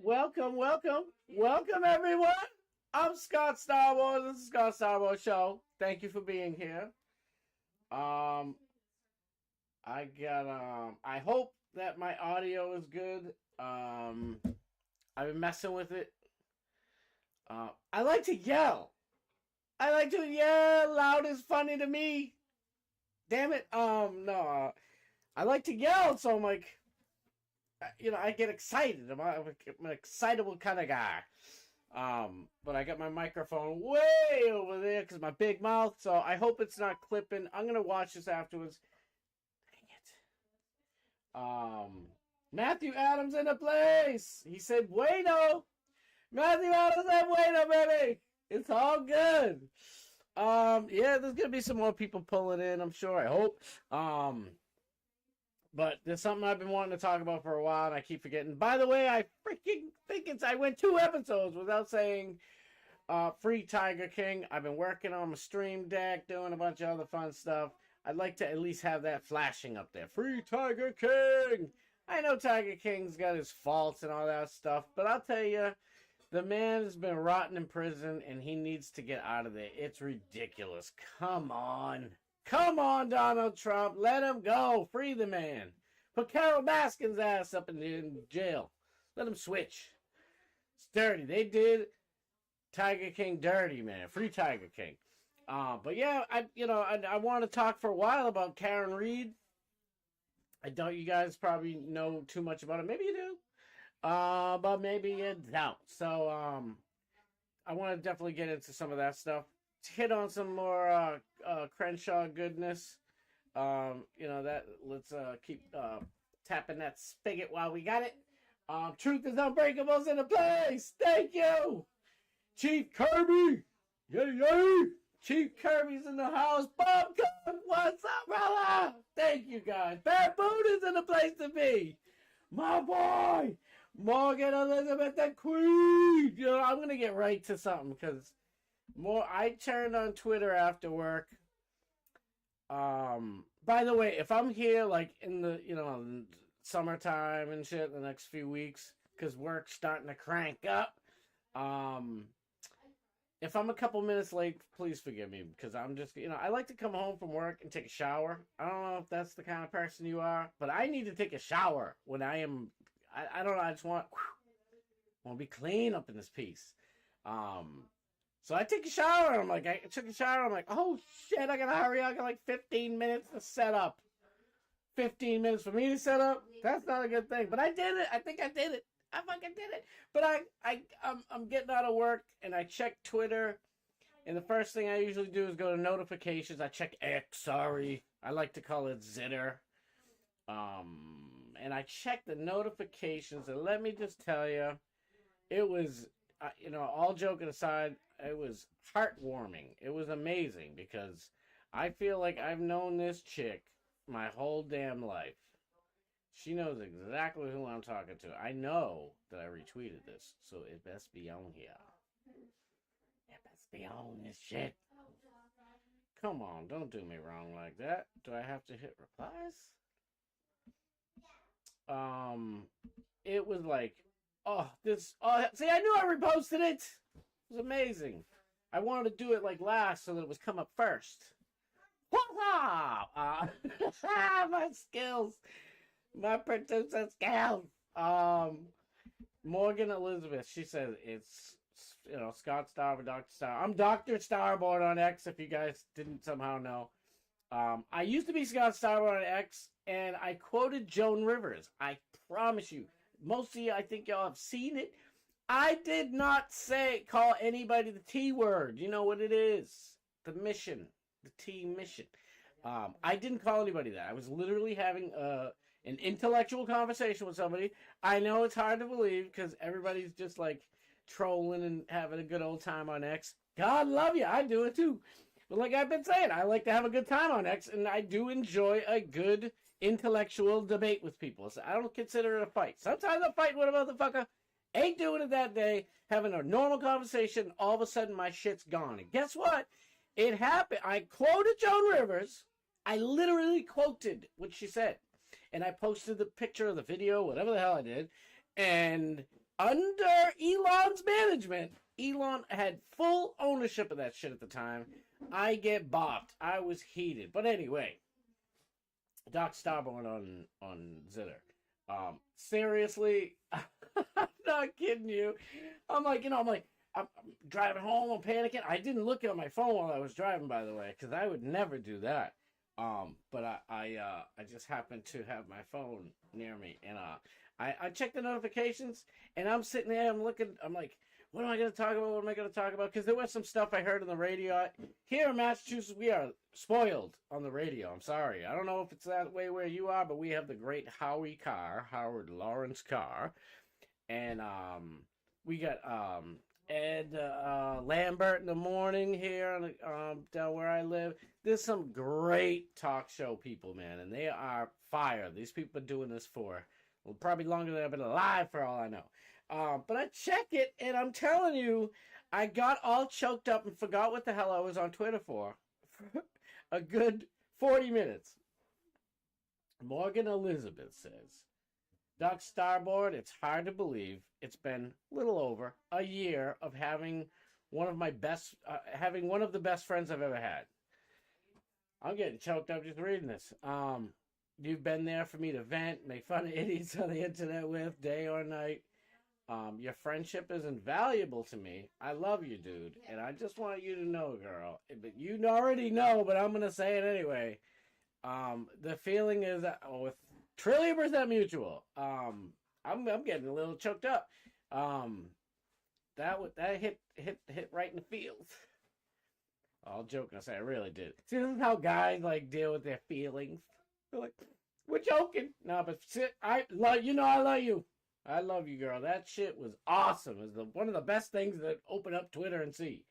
Welcome, everyone. I'm Scott Starboard. This is Scott Starboard Show. Thank you for being here. I hope that my audio is good. I've been messing with it. I like to yell. Loud is funny to me. Damn it. No. I like to yell, so I'm like, I get excited. I'm an excitable kind of guy. But I got my microphone way over there because my big mouth, so I hope it's not clipping. I'm gonna watch this afterwards. Dang it. Matthew Adams in the place. He said, "Bueno." Matthew Adams said, "Bueno, baby." It's all good. Yeah, there's gonna be some more people pulling in, I'm sure. I hope. But there's something I've been wanting to talk about for a while, and I keep forgetting. By the way, I freaking think I went 2 episodes without saying Free Tiger King. I've been working on my stream deck, doing a bunch of other fun stuff. I'd like to at least have that flashing up there. Free Tiger King! I know Tiger King's got his faults and all that stuff, but I'll tell you, the man has been rotting in prison, and he needs to get out of there. It's ridiculous. Come on. Come on, Donald Trump. Let him go. Free the man. Put Carol Baskin's ass up in jail. Let him switch. It's dirty. They did Tiger King dirty, man. Free Tiger King. But yeah, I want to talk for a while about Karen Reed. I doubt you guys probably know too much about it. Maybe you do. But maybe you don't. So, I want to definitely get into some of that stuff. Hit on some more Crenshaw goodness. Let's keep tapping that spigot while we got it. Truth is Unbreakable's in the place. Thank you, Chief Kirby. Yay! Chief Kirby's in the house. Bob, what's up, brother? Thank you, guys. Baboon is in the place to be. My boy, Morgan Elizabeth the Queen. I'm gonna get right to something because. I turned on Twitter after work. By the way, if I'm here like in the summertime and shit the next few weeks, because work's starting to crank up. If I'm a couple minutes late, please forgive me because I'm just I like to come home from work and take a shower. I don't know if that's the kind of person you are, but I need to take a shower when I am. I don't know. I just want to be clean up in this piece. So I take a shower, and I took a shower, I'm like, oh shit, I gotta hurry, I got like 15 minutes to set up. 15 minutes for me to set up? That's not a good thing. But I did it. I think I did it. I fucking did it. But I'm getting out of work, and I check Twitter, and the first thing I usually do is go to notifications. I check X, sorry. I like to call it Zitter. And I check the notifications, and let me just tell you, it was, all joking aside, it was heartwarming. It was amazing because I feel like I've known this chick my whole damn life. She knows exactly who I'm talking to. I know that I retweeted this, so it best be on here. It best be on this shit. Come on, don't do me wrong like that. Do I have to hit replies? It was like, see, I knew I reposted it. It was amazing. I wanted to do it like last so that it was come up first. What's up? My skills. My producer skills. Morgan Elizabeth, she says it's, Scott Starboard, Dr. Star. I'm Dr. Starboard on X, if you guys didn't somehow know. I used to be Scott Starboard on X, and I quoted Joan Rivers. I promise you. Most of you, I think y'all have seen it. I did not call anybody the T word. You know what it is. The mission. The T mission. I didn't call anybody that. I was literally having an intellectual conversation with somebody. I know it's hard to believe because everybody's just like trolling and having a good old time on X. God love you. I do it too. But like I've been saying, I like to have a good time on X, and I do enjoy a good intellectual debate with people. So I don't consider it a fight. Sometimes I fight with a motherfucker. Ain't doing it that day, having a normal conversation, all of a sudden my shit's gone. And guess what? It happened. I quoted Joan Rivers. I literally quoted what she said. And I posted the picture of the video, whatever the hell I did. And under Elon's management. Elon had full ownership of that shit at the time. I get bopped. I was heated. But anyway, Doc Starboard on Zitter. Seriously, I'm not kidding you. I'm driving home, I'm panicking. I didn't look at my phone while I was driving, by the way, because I would never do that. But I just happened to have my phone near me, and I checked the notifications, and I'm sitting there, I'm looking, I'm like, what am I going to talk about? What am I going to talk about? Because there was some stuff I heard on the radio. Here in Massachusetts, we are spoiled on the radio. I'm sorry. I don't know if it's that way where you are, but we have the great Howard Lawrence Carr. And we got Ed Lambert in the morning here down where I live. There's some great talk show people, man, and they are fire. These people are doing this for probably longer than I've been alive, for all I know. But I check it, and I'm telling you, I got all choked up and forgot what the hell I was on Twitter for a good 40 minutes. Morgan Elizabeth says, Doc Starboard, it's hard to believe it's been a little over a year of having one of the best friends I've ever had. I'm getting choked up just reading this. You've been there for me to vent, make fun of idiots on the internet with, day or night. Your friendship is invaluable to me. I love you, dude. And I just want you to know, girl. But you already know, but I'm going to say it anyway. The feeling is with trillion% mutual. I'm getting a little choked up. That hit right in the feels. All joking, I say I really did. See, this is how guys deal with their feelings. They're like, we're joking. No, but I love you. I love you, girl. That shit was awesome. It was one of the best things that open up Twitter and see.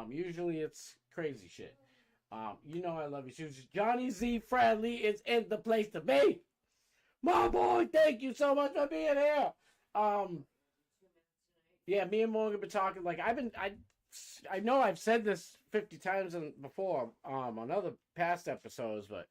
Usually it's crazy shit. I love you. She was Johnny Z Friendly is in the place to be. My boy, thank you so much for being here. Yeah, me and Morgan been talking. I know I've said this 50 times before on other past episodes, but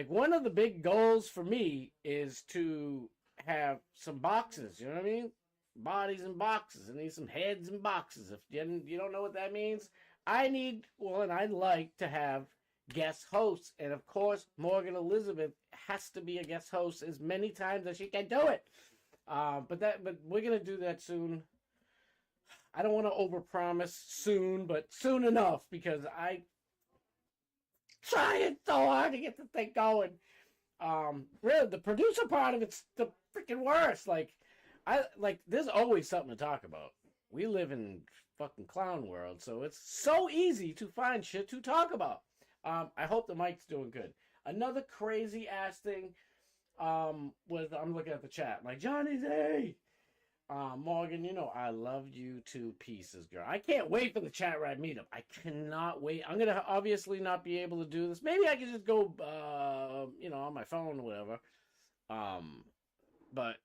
one of the big goals for me is to have some boxes. You know what I mean? Bodies in boxes. I need some heads in boxes. If you don't know what that means, and I'd like to have guest hosts, and of course Morgan Elizabeth has to be a guest host as many times as she can do it. But we're gonna do that soon. I don't want to overpromise soon, but soon enough, because I trying so hard to get the thing going. Really, the producer part of it's the freaking worst. There's always something to talk about. We live in fucking clown world, so it's so easy to find shit to talk about. I hope the mic's doing good. Another crazy ass thing was, I'm looking at the chat, Johnny Z. Morgan, I love you to pieces, girl. I can't wait for the chat ride meetup. I cannot wait. I'm gonna obviously not be able to do this. Maybe I can just go, on my phone or whatever. But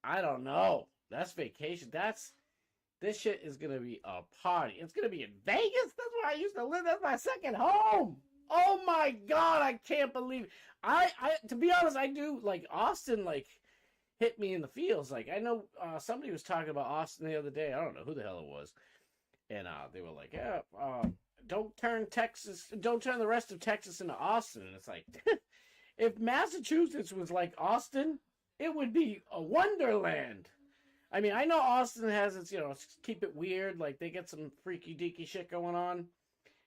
I don't know. That's vacation. This shit is gonna be a party. It's gonna be in Vegas. That's where I used to live. That's my second home. Oh my God, I can't believe it. I to be honest, I do Austin hit me in the feels. I know somebody was talking about Austin the other day. I don't know who the hell it was. And they were like, yeah, don't turn the rest of Texas into Austin. And it's like, if Massachusetts was like Austin, it would be a wonderland. I mean, I know Austin has its, keep it weird. They get some freaky deaky shit going on.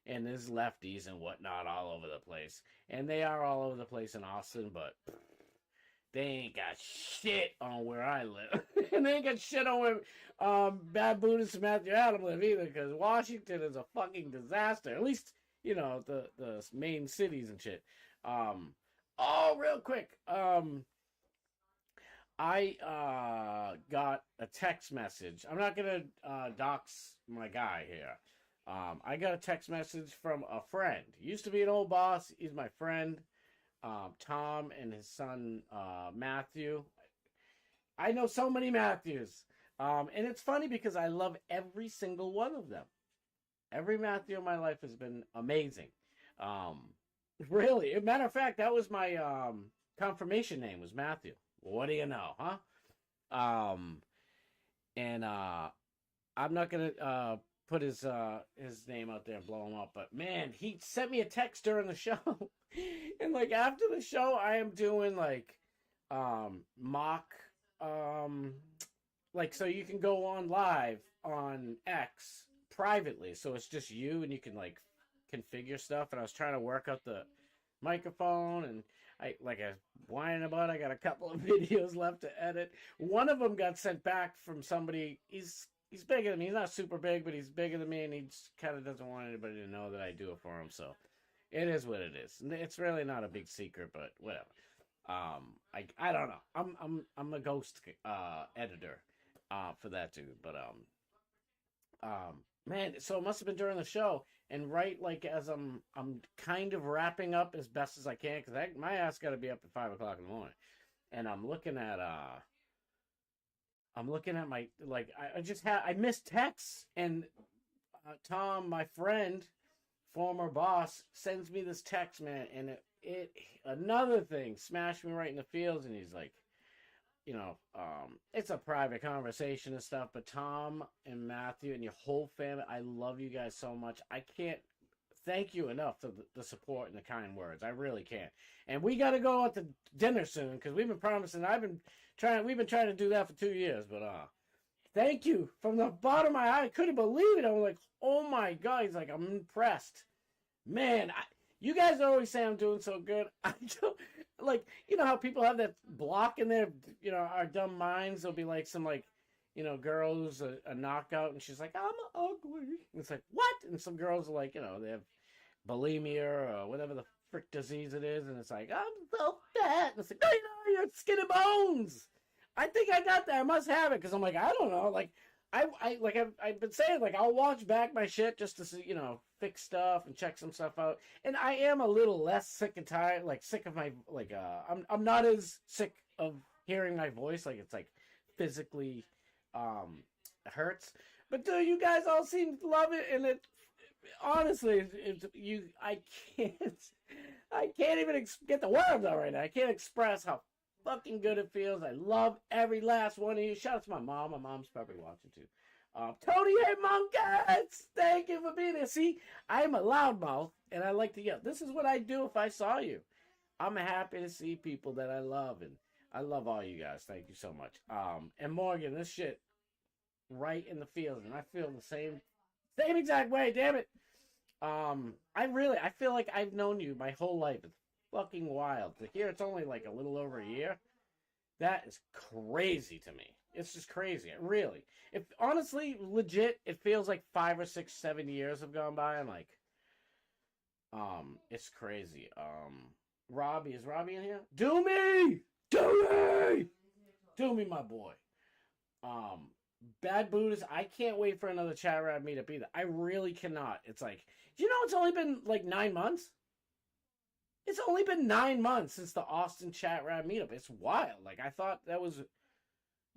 And there's lefties and whatnot all over the place. And they are all over the place in Austin, but they ain't got shit on where I live. And they ain't got shit on where Bad Buddhist and Matthew Adam live either, because Washington is a fucking disaster. At least, the main cities and shit. Real quick. I got a text message. I'm not going to dox my guy here. I got a text message from a friend. He used to be an old boss. He's my friend. Tom and his son, Matthew. I know so many Matthews. And it's funny because I love every single one of them. Every Matthew in my life has been amazing. Really. As a matter of fact, that was my confirmation name was Matthew. What do you know, huh? and I'm not gonna put his name out there and blow him up, but man, he sent me a text during the show, and like after the show, I am doing like mock like so you can go on live on X privately, so it's just you and you can like configure stuff. And I was trying to work out the microphone, and I whining about. I got a couple of videos left to edit. One of them got sent back from somebody. He's bigger than me. He's not super big, but he's bigger than me, and he just kind of doesn't want anybody to know that I do it for him. So it is what it is. It's really not a big secret, but whatever. I don't know. I'm a ghost editor for that dude, but man, so it must have been during the show, and right like as I'm kind of wrapping up as best as I can, because my ass got to be up at 5 o'clock in the morning, and I'm looking at my like I missed texts, and Tom, my friend, former boss, sends me this text, man, and it another thing smashed me right in the feels, and he's like, you know, it's a private conversation and stuff, but Tom and Matthew and your whole family, I love you guys so much. I can't thank you enough for the support and the kind words. I really can't. And we got to go out to dinner soon, because we've been promising. We've been trying to do that for 2 years, but thank you from the bottom of my heart. I couldn't believe it. I'm like, oh my God. He's like, I'm impressed. Man, you guys always say I'm doing so good. I don't, like, you know how people have that block in their, you know, our dumb minds. There'll be like some, like, you know, girl who's a knockout, and she's like, I'm ugly. And it's like, what? And some girls are like, you know, they have bulimia or whatever the frick disease it is, and it's like, I'm so fat. And it's like, no, you know, you're skin and bones. I think I got that. I must have it, because I'm like, I don't know, like, I've been saying, like, I'll watch back my shit just to see, you know, fix stuff and check some stuff out. And I am a little less sick and tired, like sick of my, like, I'm not as sick of hearing my voice, like it's like physically hurts. But dude, you guys all seem to love it, and it honestly, I can't even get the words out right now. I can't express how fucking good it feels. I love every last one of you. Shout out to my mom. My mom's probably watching too. Tony, hey, Monkas! Thank you for being here. See, I'm a loudmouth, and I like to yell. This is what I'd do if I saw you. I'm happy to see people that I love, and I love all you guys. Thank you so much. And Morgan, this shit right in the field, and I feel the same exact way. Damn it. I feel like I've known you my whole life. It's fucking wild. To hear it's only like a little over a year, that is crazy to me. It's just crazy. Really. If honestly, legit, it feels like 5 or 6, 7 years have gone by. I'm like, it's crazy. Robbie, is Robbie in here? Do me, my boy. Bad Buddhist, I can't wait for another chat rad meetup either. I really cannot. It's like, you know, it's only been like 9 months. It's only been 9 months since the Austin chat rad meetup. It's wild. Like, I thought that was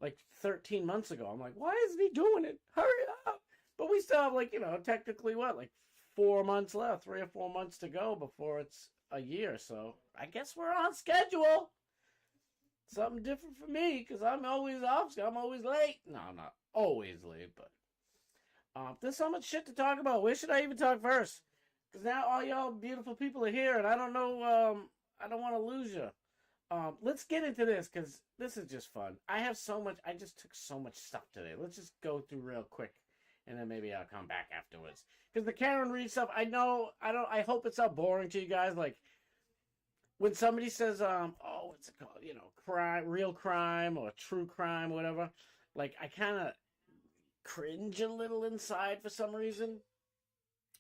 like 13 months ago. I'm like, why isn't he doing it? Hurry up. But we still have, like, you know, technically what, like 4 months left, 3 or 4 months to go before it's a year. So I guess we're on schedule. Something different for me, because I'm always off. I'm always late. No, I'm not always late, but there's so much shit to talk about. Where should I even talk first? Because now all y'all beautiful people are here, and I don't know, I don't want to lose you. Let's get into this, because this is just fun. I just took so much stuff today. Let's just go through real quick, and then maybe I'll come back afterwards. Because the Karen Reed stuff, I hope it's not boring to you guys. Like, when somebody says, what's it called? You know, crime, real crime, or true crime, whatever. Like, I kind of cringe a little inside for some reason.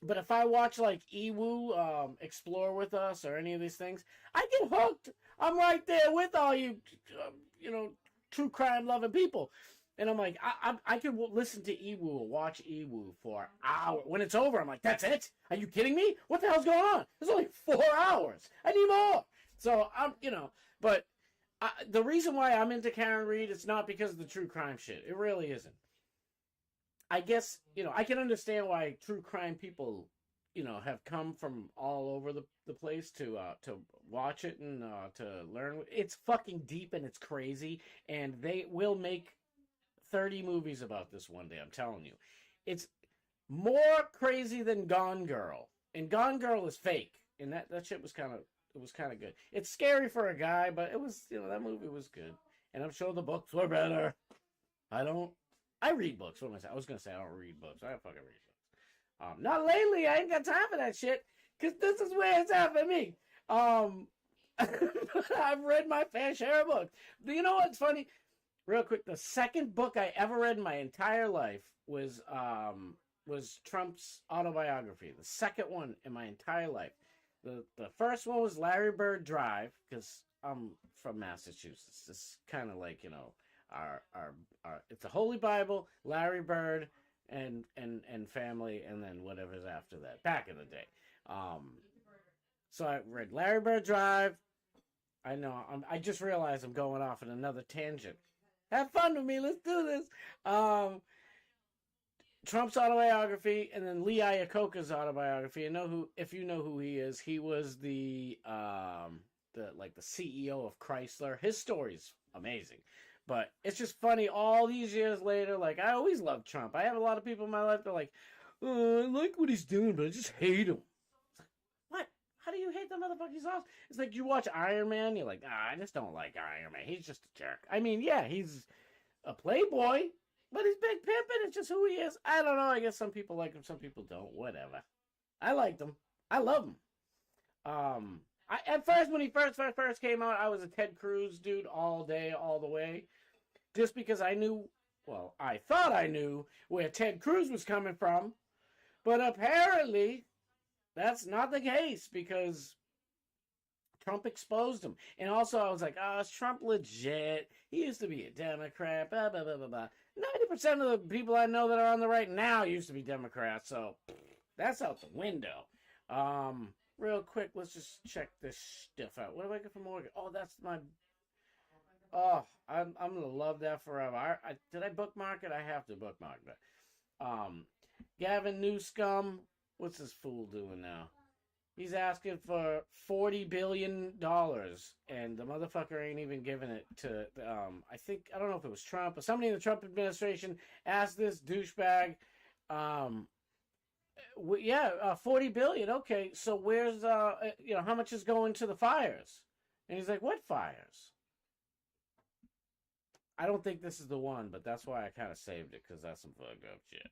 But if I watch, like, Ewu, Explore With Us, or any of these things, I get hooked. I'm right there with all you, you know, true crime-loving people. And I'm like, I could listen to Ewu or watch Ewu for hours. When it's over, I'm like, that's it? Are you kidding me? What the hell's going on? It's only 4 hours. I need more. So, you know, but the reason why I'm into Karen Reed, it's not because of the true crime shit. It really isn't. I guess, you know, I can understand why true crime people, you know, have come from all over the place to watch it and to learn. It's fucking deep and it's crazy, and they will make 30 movies about this one day. I'm telling you. It's more crazy than Gone Girl. And Gone Girl is fake. And that shit was kind of good. It's scary for a guy, but it was, that movie was good. And I'm sure the books were better. I read books. What am I saying? I was going to say I don't read books. I fucking read books. Not lately. I ain't got time for that shit. Because this is where it's at for me. I've read my fair share of books. You know what's funny? Real quick, the second book I ever read in my entire life was Trump's autobiography. The second one in my entire life. The first one was Larry Bird Drive, because I'm from Massachusetts. It's kind of like, our it's the Holy Bible, Larry Bird, and family, and then whatever's after that. Back in the day. So I read Larry Bird Drive. I know, I just realized I'm going off on another tangent. Have fun with me. Let's do this. Trump's autobiography, and then Lee Iacocca's autobiography. If you know who he is, he was the CEO of Chrysler. His story's amazing, but it's just funny. All these years later, like, I always loved Trump. I have a lot of people in my life that are like, oh, I like what he's doing, but I just hate him. It's like, what? How do you hate the motherfucker? He's awesome. It's like you watch Iron Man, you're like, I just don't like Iron Man. He's just a jerk. I mean, yeah, he's a playboy. But he's big pimpin'. It's just who he is. I don't know. I guess some people like him, some people don't. Whatever. I liked him. I love him. At first, when he first came out, I was a Ted Cruz dude all day, all the way. Just because I knew, well, I thought I knew where Ted Cruz was coming from. But apparently, that's not the case, because Trump exposed him. And also, I was like, oh, is Trump legit? He used to be a Democrat, blah, blah, blah, blah, blah. 90% of the people I know that are on the right now used to be Democrats, so that's out the window. Real quick, let's just check this stuff out. What do I get from Morgan? Oh, that's my... Oh, I'm going to love that forever. Did I bookmark it? I have to bookmark that. Gavin Newscomb, what's this fool doing now? He's asking for $40 billion, and the motherfucker ain't even giving it to, I don't know if it was Trump, but somebody in the Trump administration asked this douchebag, $40 billion, okay, so where's, how much is going to the fires? And he's like, what fires? I don't think this is the one, but that's why I kind of saved it, because that's some fucked up shit.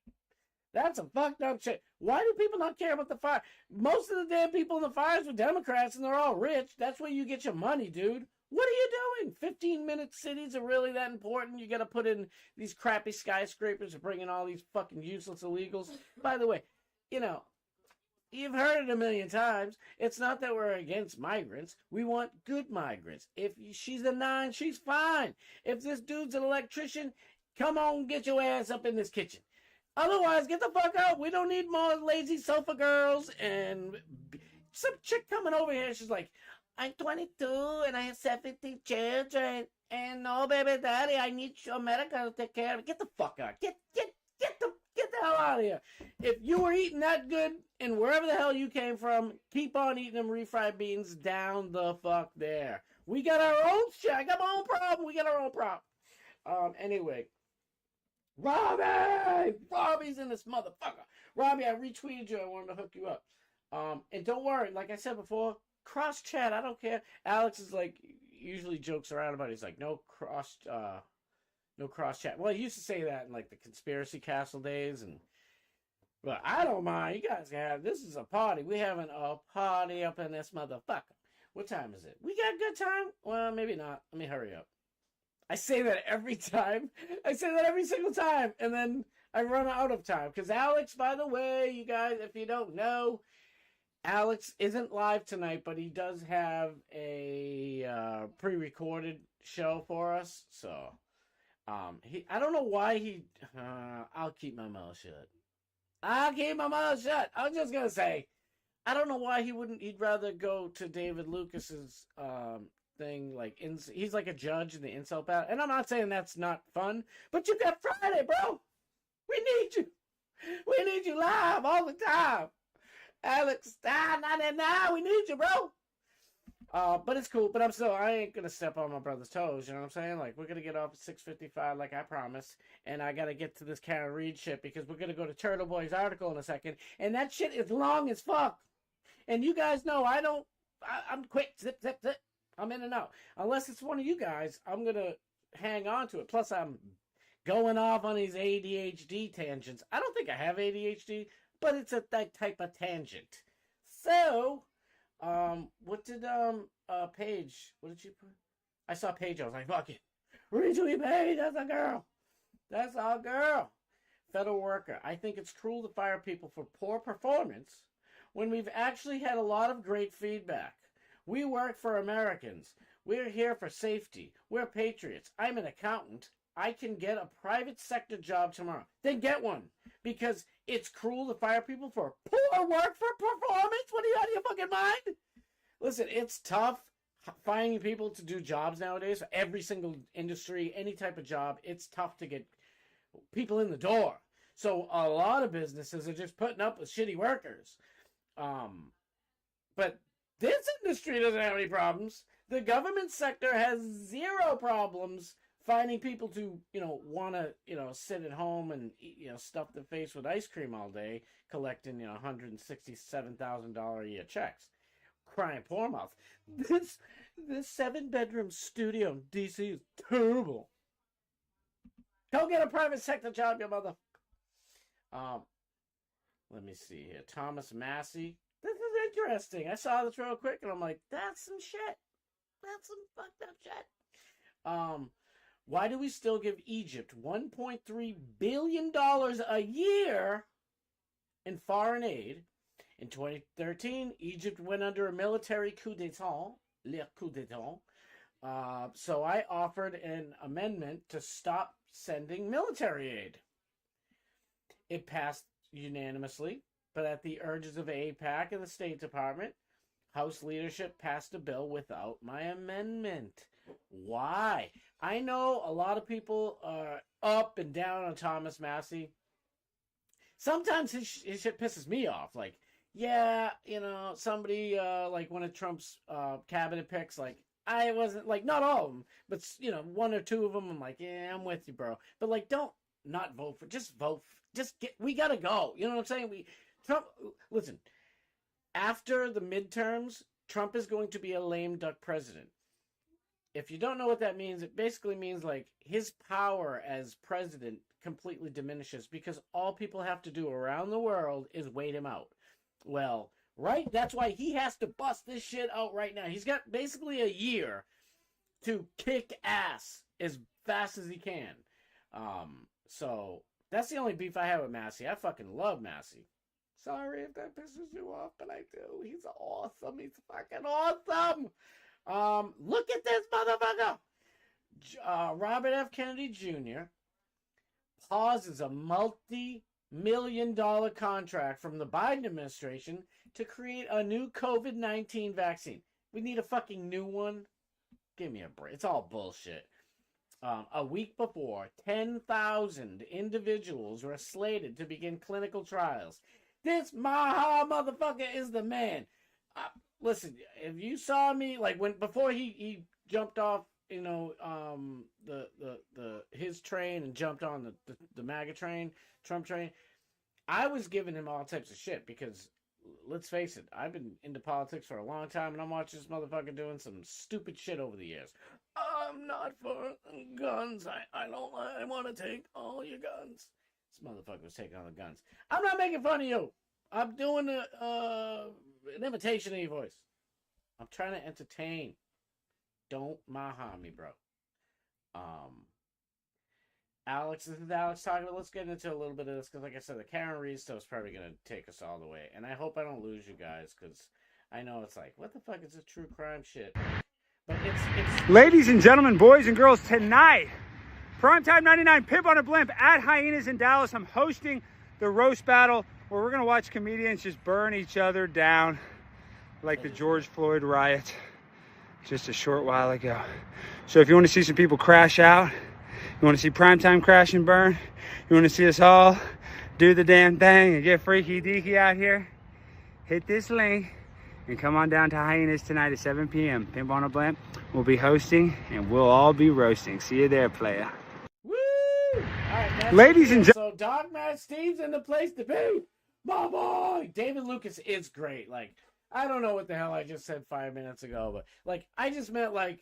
That's some fucked up shit. Why do people not care about the fire? Most of the damn people in the fires were Democrats, and they're all rich. That's where you get your money, dude. What are you doing? 15-minute cities are really that important? You got to put in these crappy skyscrapers to bring in all these fucking useless illegals? By the way, you've heard it a million times. It's not that we're against migrants. We want good migrants. If she's a 9, she's fine. If this dude's an electrician, come on, get your ass up in this kitchen. Otherwise, get the fuck out. We don't need more lazy sofa girls and some chick coming over here. She's like, I'm 22 and I have 17 children. And no, baby daddy, I need America to take care of it. Get the fuck out. Get the hell out of here. If you were eating that good and wherever the hell you came from, keep on eating them refried beans down the fuck there. We got our own shit. I got my own problem. We got our own problem. Anyway. Robbie's in this motherfucker. Robbie, I retweeted you. I wanted to hook you up. And don't worry, like I said before, cross chat. I don't care. Alex is like, usually jokes around about it. He's like, no cross chat. Well, he used to say that in like the Conspiracy Castle days, but I don't mind. You guys can have, this is a party. We having a party up in this motherfucker. What time is it? We got a good time? Well, maybe not. Let me hurry up. I say that every time. I say that every single time. And then I run out of time. Because Alex, by the way, you guys, if you don't know, Alex isn't live tonight, but he does have a pre-recorded show for us. So, I don't know why I'll keep my mouth shut. I'll keep my mouth shut. I was just going to say, I don't know why he'd rather go to David Lucas's, thing, like he's like a judge in the insult battle, and I'm not saying that's not fun, but you got Friday, bro. We need you live all the time. Alex, not now. We need you, bro. But it's cool. But I ain't gonna step on my brother's toes. You know what I'm saying? Like, we're gonna get off at 6:55, like I promised, and I gotta get to this Karen Reed shit because we're gonna go to Turtle Boy's article in a second, and that shit is long as fuck. And you guys know I'm quick, zip, zip, zip. I'm in and out. Unless it's one of you guys, I'm gonna hang on to it. Plus, I'm going off on these ADHD tangents. I don't think I have ADHD, but it's that type of tangent. So. What did Paige? What did she put? I saw Paige. I was like, fuck it. Retweet Paige. That's a girl. That's our girl. Federal worker. I think it's cruel to fire people for poor performance when we've actually had a lot of great feedback. We work for Americans. We're here for safety. We're patriots. I'm an accountant. I can get a private sector job tomorrow. Then get one. Because it's cruel to fire people for poor work for performance? What are you out of your fucking mind? Listen, it's tough finding people to do jobs nowadays. For every single industry, any type of job, it's tough to get people in the door. So a lot of businesses are just putting up with shitty workers. But this industry doesn't have any problems. The government sector has zero problems finding people to, want to, sit at home and, stuff their face with ice cream all day, collecting, $167,000 a year checks. Crying poor mouth. This 7-bedroom studio in DC is terrible. Go get a private sector job, you mother. Let me see here. Thomas Massey. This is interesting. I saw this real quick and I'm like, that's some shit. That's some fucked up shit. Why do we still give Egypt $1.3 billion a year in foreign aid? In 2013, Egypt went under a military coup d'etat. So I offered an amendment to stop sending military aid. It passed unanimously, but at the urges of AIPAC and the State Department, House leadership passed a bill without my amendment. Why? I know a lot of people are up and down on Thomas Massey. Sometimes his shit pisses me off. Like, yeah, somebody, like one of Trump's cabinet picks, like, I wasn't, like, not all of them, but, one or two of them, I'm like, yeah, I'm with you, bro. But, like, don't not vote for, just vote. We gotta go. You know what I'm saying? Trump, listen, after the midterms, Trump is going to be a lame duck president. If you don't know what that means, it basically means like his power as president completely diminishes because all people have to do around the world is wait him out. Well, right? That's why he has to bust this shit out right now. He's got basically a year to kick ass as fast as he can. So that's the only beef I have with Massey. I fucking love Massey. Sorry if that pisses you off, but I do. He's awesome. He's fucking awesome. Look at this motherfucker. Robert F. Kennedy Jr. pauses a multi-million-dollar contract from the Biden administration to create a new COVID-19 vaccine. We need a fucking new one? Give me a break. It's all bullshit. A week before, 10,000 individuals were slated to begin clinical trials. This Maha motherfucker is the man. Listen, if you saw me, like, before he jumped off, his train and jumped on the MAGA train, Trump train, I was giving him all types of shit because, let's face it, I've been into politics for a long time and I'm watching this motherfucker doing some stupid shit over the years. I'm not for guns. I want to take all your guns. This motherfucker was taking all the guns. I'm not making fun of you. I'm doing an imitation of your voice. I'm trying to entertain. Don't maha me, bro. Alex, this is Alex talking about. Let's get into a little bit of this because, like I said, the Karen Reed stuff is probably going to take us all the way. And I hope I don't lose you guys because I know it's like, what the fuck is this true crime shit? But it's... Ladies and gentlemen, boys and girls, tonight, Primetime 99 Pimp on a Blimp at Hyenas in Dallas. I'm hosting the roast battle where we're going to watch comedians just burn each other down like the George Floyd riot just a short while ago. So if you want to see some people crash out, you want to see Primetime crash and burn, you want to see us all do the damn thing and get freaky deaky out here, hit this link, And come on down to Hyenas tonight at 7 p.m. Pimp on a Blimp will be hosting, and we'll all be roasting. See you there, playa. Woo! All right, Ladies and gentlemen. So Dog Matt Steve's in the place to be. My boy! David Lucas is great. Like, I don't know what the hell I just said 5 minutes ago, but, like, I just meant, like,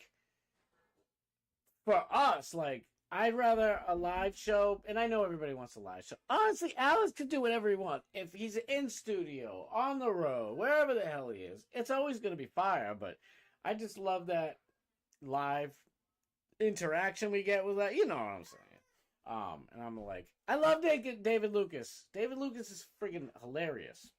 for us, like, I'd rather a live show, and I know everybody wants a live show. Honestly, Alex could do whatever he wants. If he's in studio, on the road, wherever the hell he is, it's always going to be fire, but I just love that live interaction we get with that. You know what I'm saying? And I'm like, I love David Lucas. David Lucas is friggin' hilarious.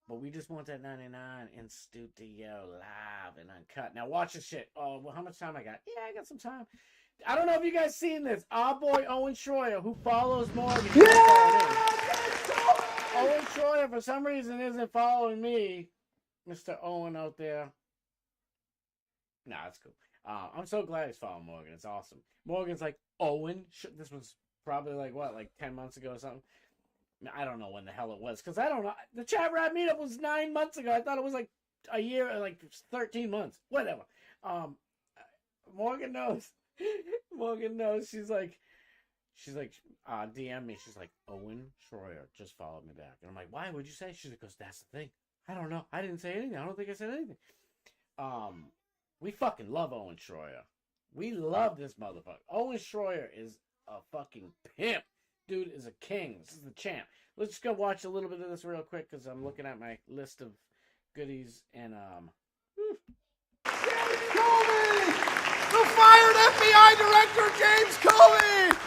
But we just want that 99 in studio, live and uncut. Now watch this shit. Oh, well, how much time I got? Yeah, I got some time. I don't know if you guys seen this. Our boy Owen Schroyer, who follows Morgan. Yeah! Owen Schroyer, for some reason, isn't following me. Mr. Owen out there. Nah, that's cool. I'm so glad he's following Morgan. It's awesome. Morgan's like, Owen? This was probably like, what, like 10 months ago or something? I don't know when the hell it was, because I don't know. The Chat Rat meetup was 9 months ago. I thought it was like a year, like 13 months. Whatever. Morgan knows. Morgan knows. She's like, DM me. She's like, Owen Schroyer just followed me back. And I'm like, why would you say? She's like, because that's the thing. I don't know. I didn't say anything. I don't think I said anything. We fucking love Owen Schroyer. We love this motherfucker. Owen Schroyer is a fucking pimp. Dude is a king. This is the champ. Let's just go watch a little bit of this real quick because I'm looking at my list of goodies and James Comey! The fired FBI director James Comey!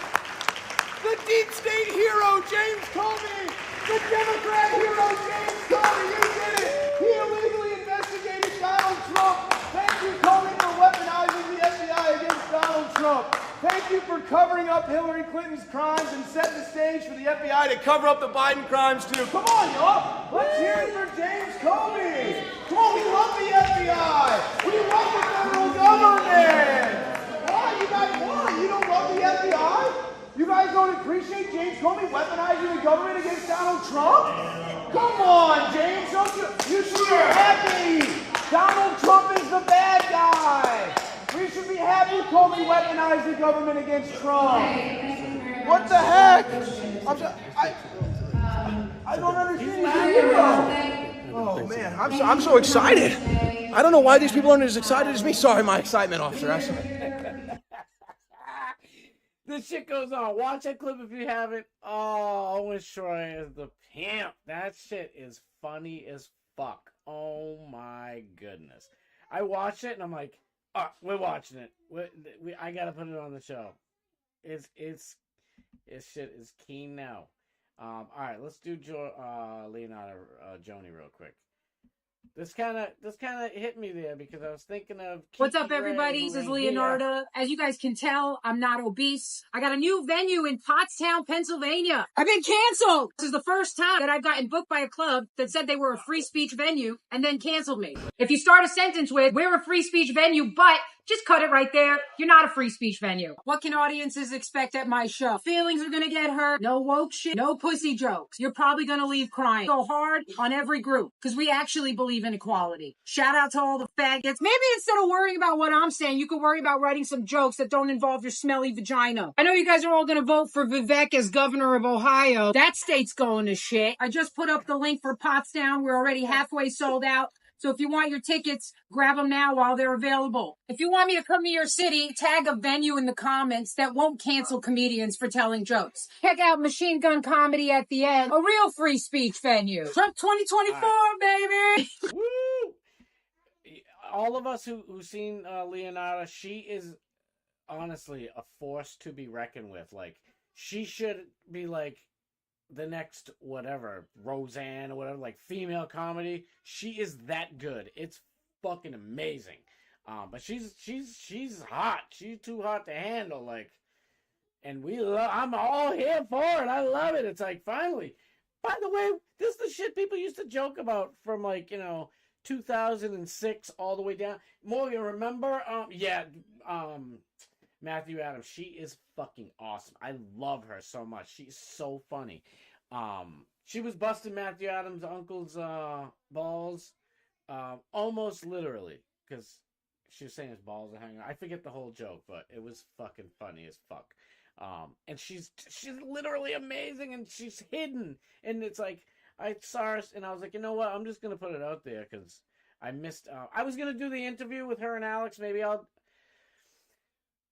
The deep state hero James Comey! The Democrat hero James Comey! You did it! He illegally investigated Donald Trump! Thank you, Comey, for weaponizing the FBI against Donald Trump! Thank you for covering up Hillary Clinton's crimes and setting the stage for the FBI to cover up the Biden crimes too. Come on, y'all! Let's hear it for James Comey! Come on, we love the FBI! We love the federal government! Why? You don't love the FBI? You guys don't appreciate James Comey weaponizing the government against Donald Trump? Come on, James! You should be happy! Donald Trump is the bad guy! We should be happy Comey weaponized the government against Trump. What the heck? I don't understand. He's a hero. Oh man, I'm so excited. I don't know why these people aren't as excited as me. Sorry, my excitement, officer. This shit goes on. Watch that clip if you haven't. Oh, Owen Schroyer is the pimp. That shit is funny as fuck. Oh my goodness. I watched it and I'm like, oh, we're watching it. I gotta put it on the show. It's shit is keen now. All right, let's do Leonardo Joni real quick. This kind of hit me there because I was thinking of. What's up, everybody? This is Leonardo. As you guys can tell, I'm not obese. I got a new venue in Pottstown, Pennsylvania. I've been canceled. This is the first time that I've gotten booked by a club that said they were a free speech venue and then canceled me. If you start a sentence with, we're a free speech venue, but just cut it right there. You're not a free speech venue. What can audiences expect at my show? Feelings are gonna get hurt. No woke shit. No pussy jokes. You're probably gonna leave crying. Go hard on every group because we actually believe in equality. Shout out to all the faggots. Maybe instead of worrying about what I'm saying, you could worry about writing some jokes that don't involve your smelly vagina. I know you guys are all gonna vote for Vivek as governor of Ohio. That state's going to shit. I just put up the link for Pottstown. We're already halfway sold out. So if you want your tickets, grab them now while they're available. If you want me to come to your city, tag a venue in the comments that won't cancel comedians for telling jokes. Check out Machine Gun Comedy at the end, a real free speech venue. Trump 2024, baby! Woo! All of us who've seen Leonardo, she is honestly a force to be reckoned with. Like, she should be like the next whatever Roseanne or whatever, like female comedy. She is that good. It's fucking amazing. But she's hot. She's too hot to handle. Like, and I'm all here for it. I love it. It's like, finally. By the way, this is the shit people used to joke about from 2006 all the way down. Morgan, remember? Matthew Adams. She is fucking awesome. I love her so much. She's so funny. she was busting Matthew Adams' uncle's balls, almost literally, because she was saying his balls are hanging out. I forget the whole joke, but it was fucking funny as fuck. And she's literally amazing, and she's hidden. And it's like, I saw her, and I was like, you know what? I'm just gonna put it out there because I missed. I was gonna do the interview with her and Alex. Maybe I'll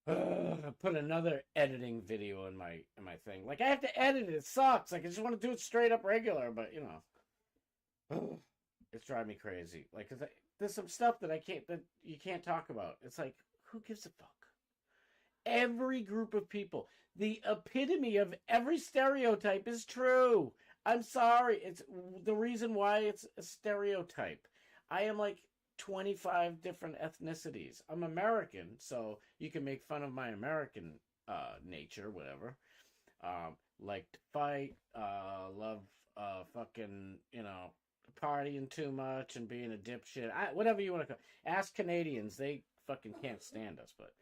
put another editing video in my thing. Like, I have to edit it. It sucks. Like, I just want to do it straight up regular, but you know, it's driving me crazy. Like, 'cause there's some stuff that you can't talk about. It's like, who gives a fuck? Every group of people, the epitome of every stereotype is true. I'm sorry. It's the reason why it's a stereotype. I am like 25 different ethnicities. I'm American, so you can make fun of my American nature, whatever. Like to fight, love fucking, you know, partying too much and being a dipshit. Whatever you want to call it. Ask Canadians, they fucking can't stand us, but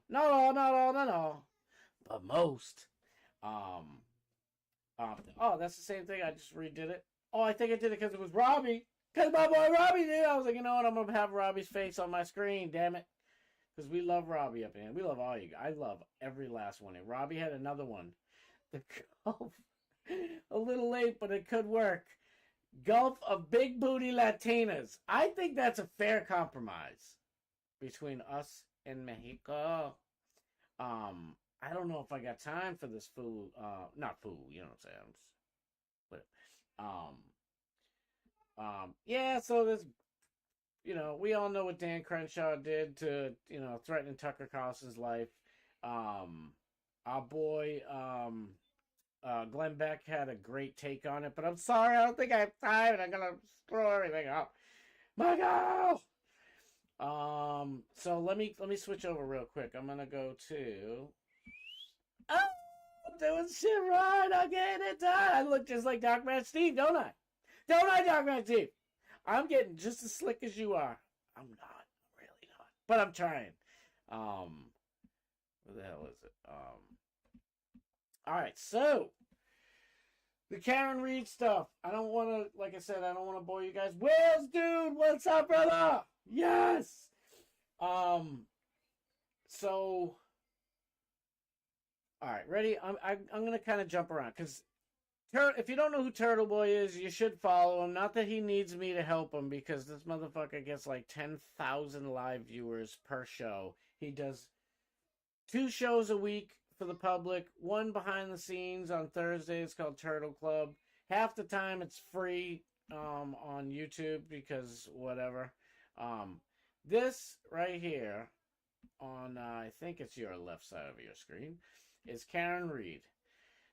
not all. But most. Oh, that's the same thing. I just redid it. Oh, I think I did it because it was Robbie. Because my boy Robbie did. I was like, you know what? I'm going to have Robbie's face on my screen, damn it. Because we love Robbie up in here. We love all you guys. I love every last one. And Robbie had another one. The Gulf. A little late, but it could work. Gulf of Big Booty Latinas. I think that's a fair compromise between us and Mexico. I don't know if I got time for this fool. Not fool, you know what I'm saying. Yeah, so this, you know, we all know what Dan Crenshaw did to, you know, threaten Tucker Carlson's life. Our boy, Glenn Beck had a great take on it, but I'm sorry, I don't think I have time, and I'm gonna screw everything up. Michael! So let me switch over real quick. I'm gonna go to. Oh, I'm doing shit right. I'm getting it done. I look just like Dark Man Steve, don't I? Don't I, Dark Man Steve? I'm getting just as slick as you are. I'm not. I'm really not. But I'm trying. What the hell is it? All right. So the Karen Reed stuff. I don't want to, like I said, I don't want to bore you guys. Wills, dude, what's up, brother? Yes. So. All right, ready? I'm gonna kind of jump around because if you don't know who Turtle Boy is, you should follow him. Not that he needs me to help him, because this motherfucker gets like 10,000 live viewers per show. He does 2 shows a week for the public, one behind the scenes on Thursdays called Turtle Club. Half the time it's free on YouTube because whatever. This right here on I think it's your left side of your screen is Karen Reed.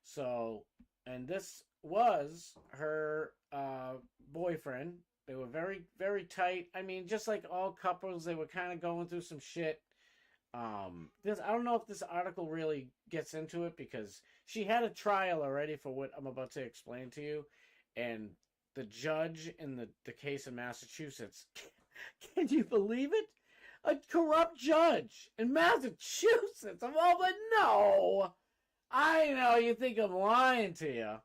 So, and this was her boyfriend. They were very, very tight. I mean, just like all couples, they were kind of going through some shit. I don't know if this article really gets into it, because she had a trial already for what I'm about to explain to you. And the judge in the case in Massachusetts, can you believe it? A corrupt judge in Massachusetts. I'm all, but no. I know you think I'm lying to you.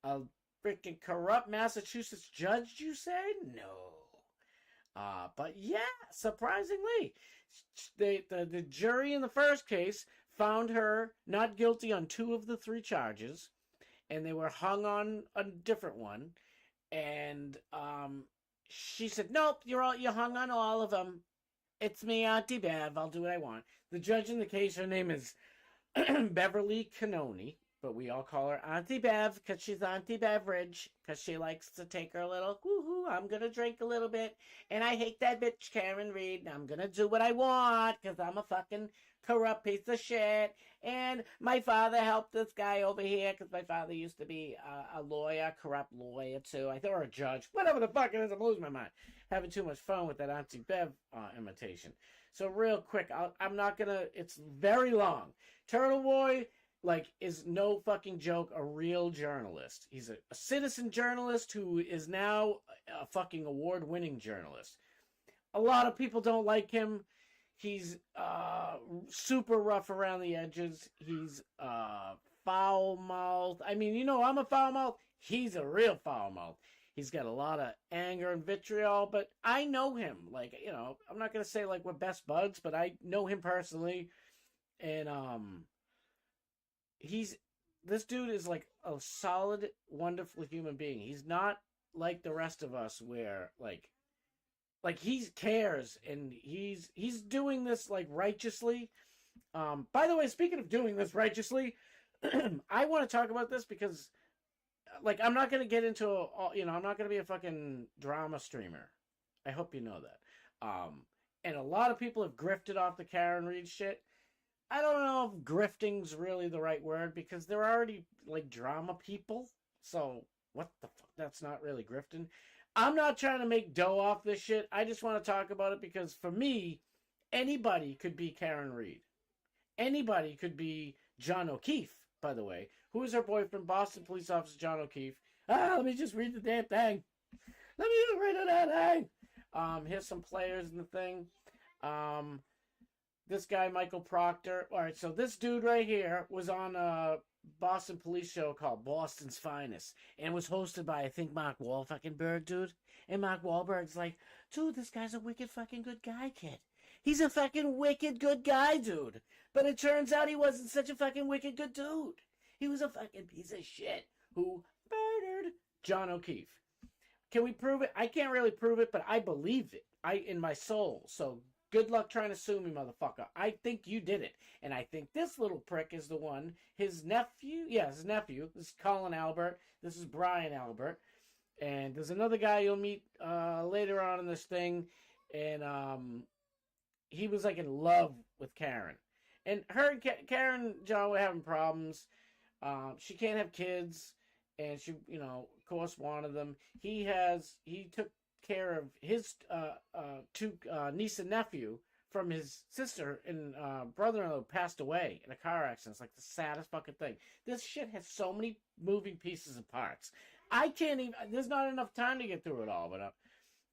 A freaking corrupt Massachusetts judge, you say? No. But yeah, surprisingly, the jury in the first case found her not guilty on 2 of the 3 charges, and they were hung on a different one. And she said, "Nope, you're hung on all of them. It's me, Auntie Bev. I'll do what I want." The judge in the case, her name is Beverly Canoni, but we all call her Auntie Bev because she's Auntie Beverage, because she likes to take her little, woohoo, I'm going to drink a little bit, and I hate that bitch Karen Reed, and I'm going to do what I want because I'm a fucking corrupt piece of shit. And my father helped this guy over here because my father used to be a lawyer, corrupt lawyer too. I thought, or a judge, whatever the fuck it is. I'm losing my mind. Having too much fun with that Auntie Bev imitation. So real quick, I'm not gonna. It's very long. Turtle Boy, like, is no fucking joke. A real journalist. He's a citizen journalist who is now a fucking award-winning journalist. A lot of people don't like him. He's super rough around the edges. He's foul-mouthed. I mean, you know, I'm a foul-mouthed. he's a real foul mouth. He's got a lot of anger and vitriol, but I know him. Like, you know, I'm not gonna say like we're best buds, but I know him personally, and this dude is like a solid, wonderful human being. He's not like the rest of us, where like he cares and he's doing this like righteously. By the way, speaking of doing this righteously, I want to talk about this because, like, I'm not going to get into I'm not going to be a fucking drama streamer. I hope you know that. And a lot of people have grifted off the Karen Reed shit. I don't know if grifting's really the right word, because they're already like drama people. So what the fuck? That's not really grifting. I'm not trying to make dough off this shit. I just want to talk about it because for me, anybody could be Karen Reed. Anybody could be John O'Keefe, by the way. Who is her boyfriend? Boston police officer John O'Keefe. Let me just read the damn thing. Let me just read the damn thing. Here's some players in the thing. This guy, Michael Proctor. All right, so this dude right here was on a Boston police show called Boston's Finest, and was hosted by, I think, Mark Wahlberg, dude. And Mark Wahlberg's like, dude, this guy's a wicked fucking good guy, kid. He's a fucking wicked good guy, dude. But it turns out he wasn't such a fucking wicked good dude. He was a fucking piece of shit who murdered John O'Keefe. Can we prove it? I can't really prove it, but I believe it. In my soul. So good luck trying to sue me, motherfucker. I think you did it. And I think this little prick is the one. His nephew. Yeah, his nephew. This is Colin Albert. This is Brian Albert. And there's another guy you'll meet later on in this thing. And he was like in love with Karen. And her and Karen and John were having problems. She can't have kids. And she, of course, wanted them. He took care of his two niece and nephew from his sister, and brother-in-law passed away in a car accident. It's like the saddest fucking thing. This shit has so many moving pieces and parts. I can't even, there's not enough time to get through it all, but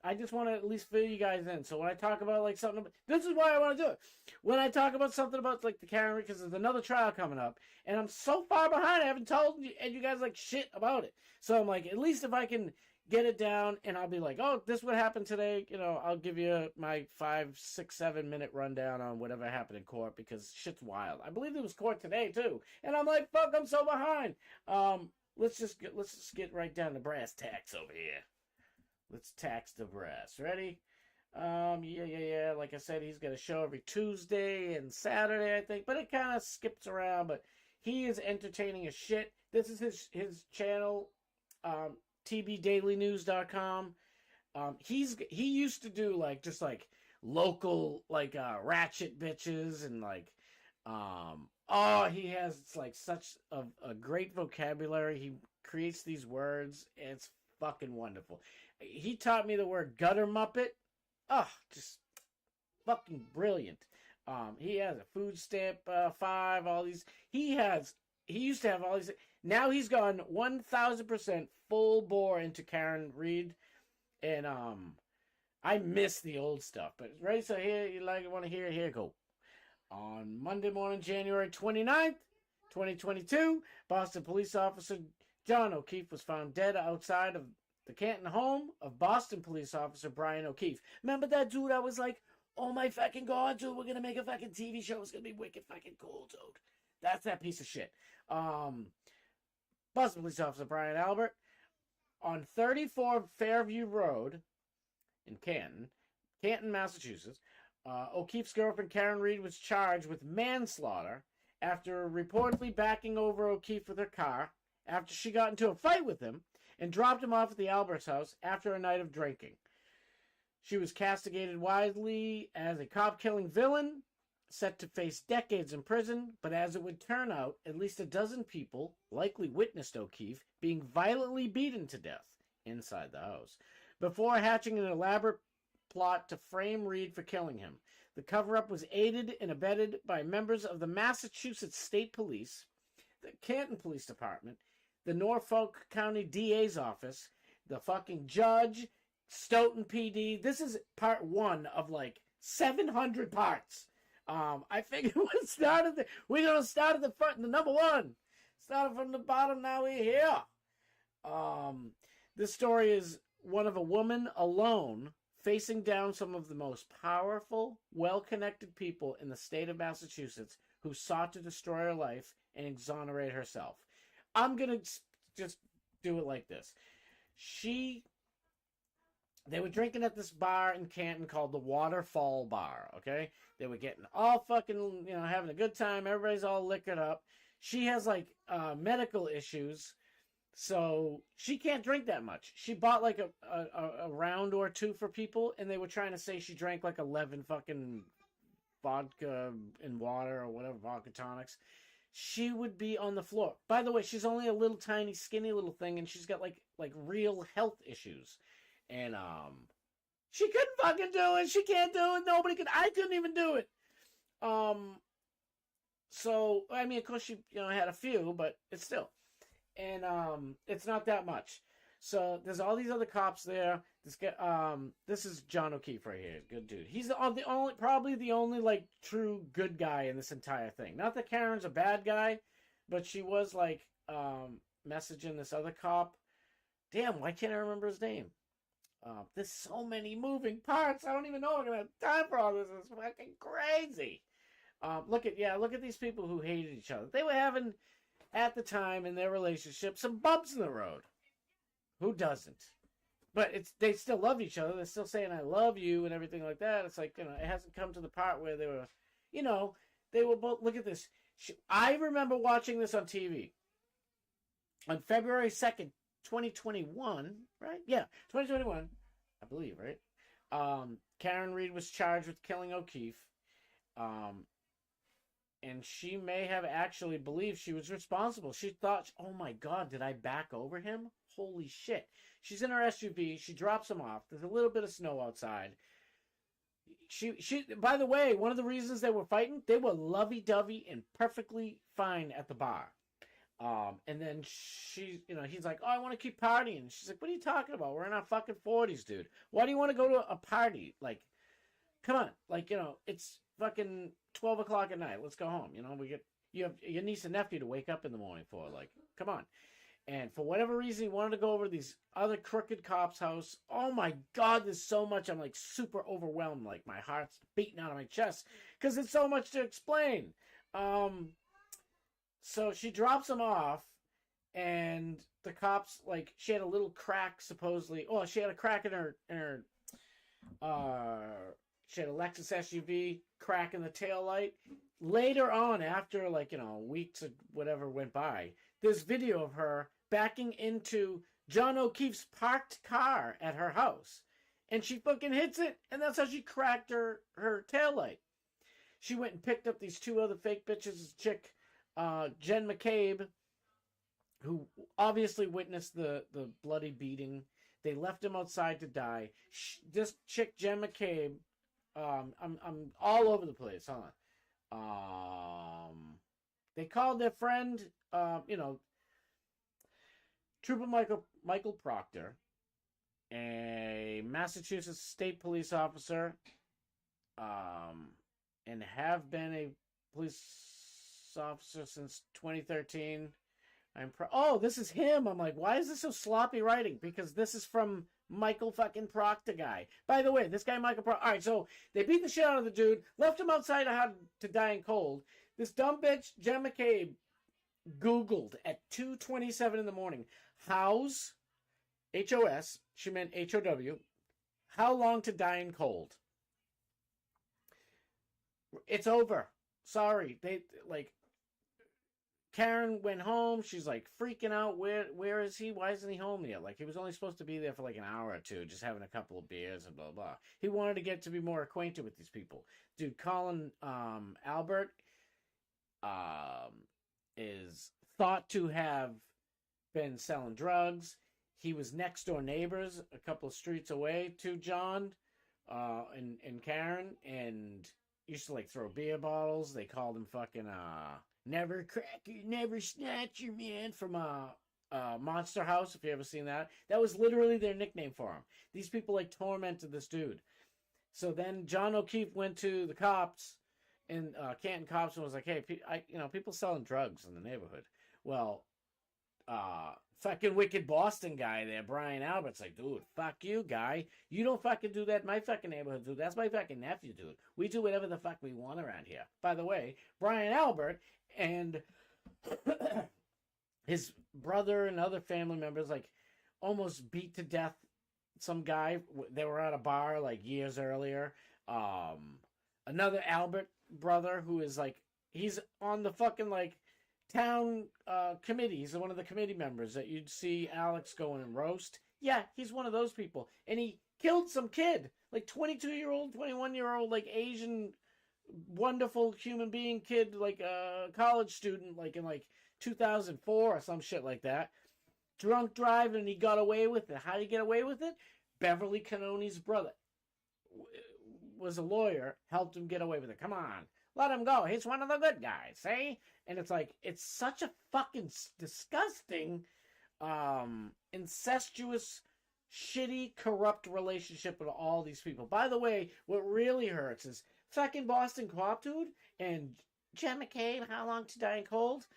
I just want to at least fill you guys in. So when I talk about like something, this is why I want to do it. When I talk about something about like the Karen, because there's another trial coming up, and I'm so far behind, I haven't told you, and you guys like shit about it. So I'm like, at least if I can get it down, and I'll be like, oh, this would happen today. I'll give you my 5, 6, 7 minute rundown on whatever happened in court, because shit's wild. I believe there was court today too, and I'm like, fuck, I'm so behind. Let's just get right down to brass tacks over here. Let's tax the brass. Ready? Yeah. Like I said, he's got a show every Tuesday and Saturday, I think, but it kind of skips around. But he is entertaining as shit. This is his channel, tbdailynews.com. He used to do like just like local like ratchet bitches and like he has like such a great vocabulary. He creates these words, and it's fucking wonderful. He taught me the word gutter muppet. Just fucking brilliant. He has a food stamp 5, all these. He used to have all these. Now he's gone 1000% full bore into Karen Reed, and I miss the old stuff. But right, so here you want to hear it. Here go. On Monday morning, January 29th, 2022, Boston police officer John O'Keefe was found dead outside of the Canton home of Boston police officer Brian O'Keefe. Remember that dude? I was like, oh my fucking god, dude, we're gonna make a fucking TV show. It's gonna be wicked fucking cool, dude. That's that piece of shit. Boston police officer Brian Albert on 34 Fairview Road in Canton, Massachusetts. O'Keefe's girlfriend Karen Reed was charged with manslaughter after reportedly backing over O'Keefe with her car after she got into a fight with him and dropped him off at the Albert's house after a night of drinking. She was castigated widely as a cop-killing villain, set to face decades in prison, but as it would turn out, at least a dozen people likely witnessed O'Keefe being violently beaten to death inside the house, before hatching an elaborate plot to frame Reed for killing him. The cover-up was aided and abetted by members of the Massachusetts State Police, the Canton Police Department, the Norfolk County DA's office, the fucking judge, Stoughton PD. This is part 1 of like 700 parts. I figured we're going to start at the front, the number 1. Started from the bottom, now we're here. This story is one of a woman alone facing down some of the most powerful, well-connected people in the state of Massachusetts who sought to destroy her life and exonerate herself. I'm going to just do it like this. They were drinking at this bar in Canton called the Waterfall Bar, okay? They were getting all fucking, having a good time. Everybody's all liquored up. She has, like, medical issues, so she can't drink that much. She bought, like, a round or two for people, and they were trying to say she drank, like, 11 fucking vodka and water or whatever, vodka tonics. She would be on the floor. By the way, she's only a little tiny, skinny little thing, and she's got, like real health issues. And she couldn't fucking do it. She can't do it. Nobody could. I couldn't even do it. So I mean, of course, she had a few, but it's still, and it's not that much. So there's all these other cops there. This is John O'Keefe right here. Good dude. He's probably the only like true good guy in this entire thing. Not that Karen's a bad guy, but she was like messaging this other cop. Damn, why can't I remember his name? There's so many moving parts. I don't even know if I'm gonna have time for all this. It's fucking crazy. Look at these people who hated each other. They were having, at the time in their relationship, some bumps in the road. Who doesn't? But they still loved each other. They're still saying "I love you" and everything like that. It's like it hasn't come to the part where they were, they were both. Look at this. I remember watching this on TV on February 2nd. 2021, right? Yeah, 2021, I believe, right? Karen Reed was charged with killing O'Keefe, and she may have actually believed she was responsible. She thought, oh my God, did I back over him? Holy shit. She's in her SUV. She drops him off. There's a little bit of snow outside. She. By the way, one of the reasons they were fighting, they were lovey-dovey and perfectly fine at the bar. And then he's like, oh, I want to keep partying. She's like, what are you talking about? We're in our fucking 40s, dude. Why do you want to go to a party? Like, come on. Like, it's fucking 12 o'clock at night. Let's go home. You have your niece and nephew to wake up in the morning for. Like, come on. And for whatever reason, he wanted to go over to these other crooked cops' house. Oh my God, there's so much. I'm like super overwhelmed. Like my heart's beating out of my chest because there's so much to explain. So she drops him off, and the cops, like, she had a little crack, supposedly. Oh, she had a crack in her she had a Lexus SUV, crack in the taillight. Later on, after, like, weeks or whatever went by, there's video of her backing into John O'Keefe's parked car at her house. And she fucking hits it, and that's how she cracked her taillight. She went and picked up these two other fake bitches, chick, Jen McCabe, who obviously witnessed the bloody beating. They left him outside to die. This chick, Jen McCabe, I'm all over the place. Hold on. They called their friend, Trooper Michael Proctor, a Massachusetts state police officer, and have been a police officer since 2013. Oh, this is him. I'm like, why is this so sloppy writing? Because this is from Michael fucking Proctor guy. By the way, this guy Michael Proctor. All right, so they beat the shit out of the dude, left him outside to die in cold. This dumb bitch, Jen McCabe, Googled at 2:27 in the morning, How's, H-O-S, she meant H-O-W, how long to die in cold. It's over. Sorry. Karen went home. She's like freaking out. Where is he? Why isn't he home yet? Like, he was only supposed to be there for like an hour or two, just having a couple of beers and blah, blah. He wanted to get to be more acquainted with these people. Dude, Colin Albert is thought to have been selling drugs. He was next door neighbors a couple of streets away to John and Karen, and used to like throw beer bottles. They called him fucking never cracker, never snatcher, man, from Monster House, if you ever seen that. That was literally their nickname for him. These people like tormented this dude. So then John O'Keefe went to the cops, and Canton cops, and was like, hey, people selling drugs in the neighborhood. Well, fucking wicked Boston guy there, Brian Albert's like, dude, fuck you, guy. You don't fucking do that in my fucking neighborhood, dude. That's my fucking nephew, dude. We do whatever the fuck we want around here. By the way, Brian Albert and his brother and other family members, like, almost beat to death some guy. They were at a bar, like, years earlier. Another Albert brother who is, like, he's on the fucking, like, town committee. He's one of the committee members that you'd see Alex go in and roast. Yeah, he's one of those people. And he killed some kid, like 22-year-old, 21-year-old, like Asian, wonderful human being kid, like a college student, like in like 2004 or some shit like that. Drunk driving, and he got away with it. How did he get away with it? Beverly Cannoni's brother was a lawyer, helped him get away with it. Come on. Let him go. He's one of the good guys, see? And it's like, it's such a fucking disgusting, incestuous, shitty, corrupt relationship with all these people. By the way, what really hurts is fucking Boston Cop Dude and Jen McCabe, How Long to Die in Cold.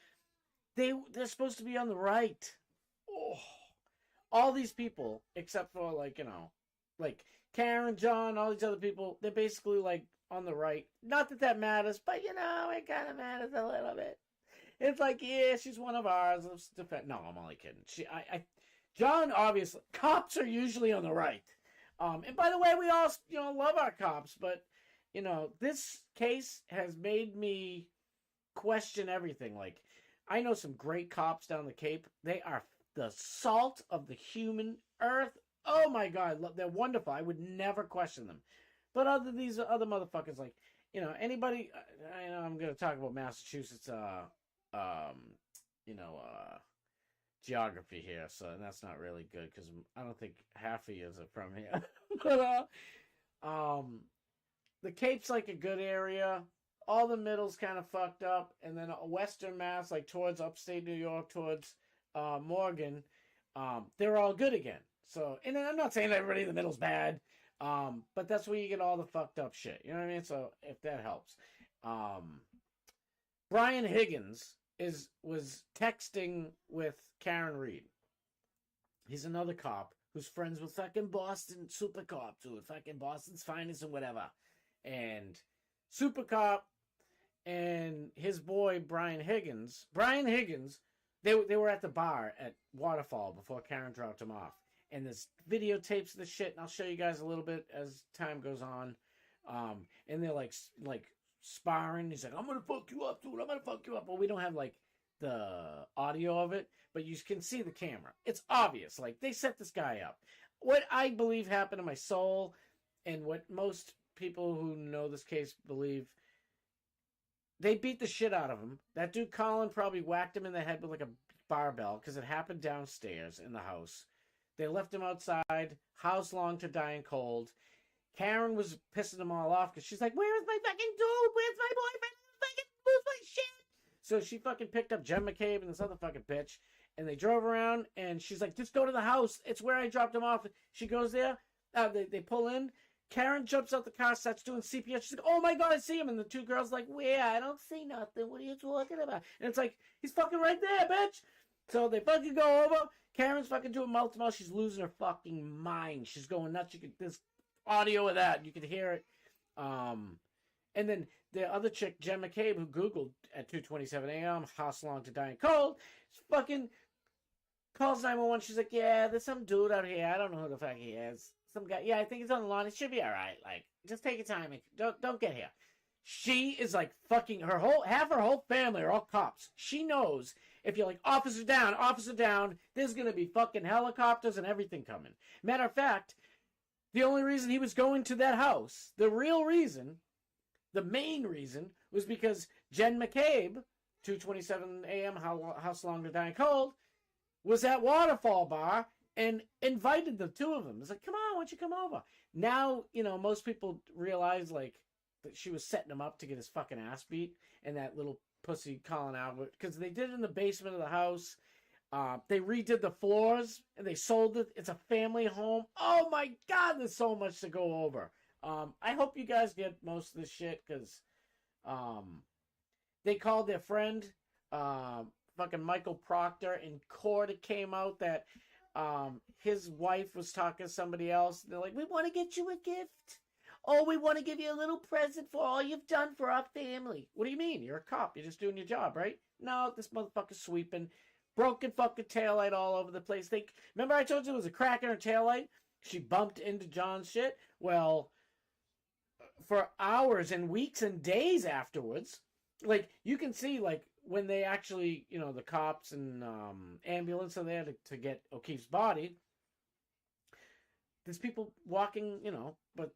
They're supposed to be on the right. Oh. All these people, except for, like, you know, like Karen, John, all these other people, they're basically, like, on the right. Not that that matters, but, you know, it kind of matters a little bit. It's like, yeah, she's one of ours. No, I'm only kidding. John, obviously, cops are usually on the right. And by the way, we all, you know, love our cops, but, you know, this case has made me question everything. Like, I know some great cops down the Cape. They are the salt of the human earth. Oh my God, they're wonderful. I would never question them. But these other motherfuckers, like, you know, anybody, I know I'm going to talk about Massachusetts, geography here, so that's not really good, because I don't think half of you are from here. But, the Cape's like a good area. All the middle's kind of fucked up, and then Western Mass, like towards upstate New York, towards Morgan, they're all good again. So, and I'm not saying everybody in the middle's bad, but that's where you get all the fucked up shit. You know what I mean? So, if that helps. Brian Higgins was texting with Karen Reed. He's another cop who's friends with fucking Boston Super Cop, dude. Fucking Boston's finest and whatever. And Super Cop and his boy Brian Higgins, they were at the bar at Waterfall before Karen dropped him off. And there's videotapes of the shit, and I'll show you guys a little bit as time goes on. And they're like sparring. He's like, I'm gonna fuck you up, dude. I'm gonna fuck you up. Well, we don't have like the audio of it, but you can see the camera. It's obvious. Like, they set this guy up. What I believe happened to my soul, and what most people who know this case believe, they beat the shit out of him. That dude Colin probably whacked him in the head with like a barbell, because it happened downstairs in the house. They left him outside, house long to die in cold. Karen was pissing them all off because she's like, where's my fucking dude? Where's my boyfriend? Where's my shit? So she fucking picked up Jen McCabe and this other fucking bitch, and they drove around, and she's like, just go to the house. It's where I dropped him off. She goes there. They pull in. Karen jumps out the car, starts doing CPS. She's like, oh my God, I see him. And the two girls like, where? I don't see nothing. What are you talking about? And it's like, he's fucking right there, bitch. So they fucking go over. Karen's fucking doing mouth to mouth. She's losing her fucking mind. She's going nuts. There's audio of that. You could hear it. And then the other chick, Jen McCabe, who Googled at 2:27 a.m., house long to die in cold, fucking calls 911. She's like, yeah, there's some dude out here. I don't know who the fuck he is. Some guy. Yeah, I think he's on the lawn. It should be all right. Like, just take your time. Don't get here. She is like fucking half her whole family are all cops. She knows if you're like, officer down, there's going to be fucking helicopters and everything coming. Matter of fact, the only reason he was going to that house, the main reason, was because Jen McCabe, 2:27 a.m., house long to die in cold, was at Waterfall Bar and invited the two of them. It's like, come on, why don't you come over? Now, you know, most people realize, like, that she was setting him up to get his fucking ass beat, and that little pussy Colin Albert, because they did it in the basement of the house. They redid the floors, and they sold it. It's a family home. Oh my God, there's so much to go over. I hope you guys get most of this shit, because they called their friend, fucking Michael Proctor in court. It came out that his wife was talking to somebody else. They're like, we want to get you a gift. Oh, we want to give you a little present for all you've done for our family. What do you mean? You're a cop. You're just doing your job, right? No, this motherfucker's sweeping. Broken fucking taillight all over the place. Remember I told you it was a crack in her taillight? She bumped into John's shit? Well, for hours and weeks and days afterwards, like, you can see, like, when they actually, you know, the cops and ambulance are there to get O'Keefe's body, there's people walking, you know, but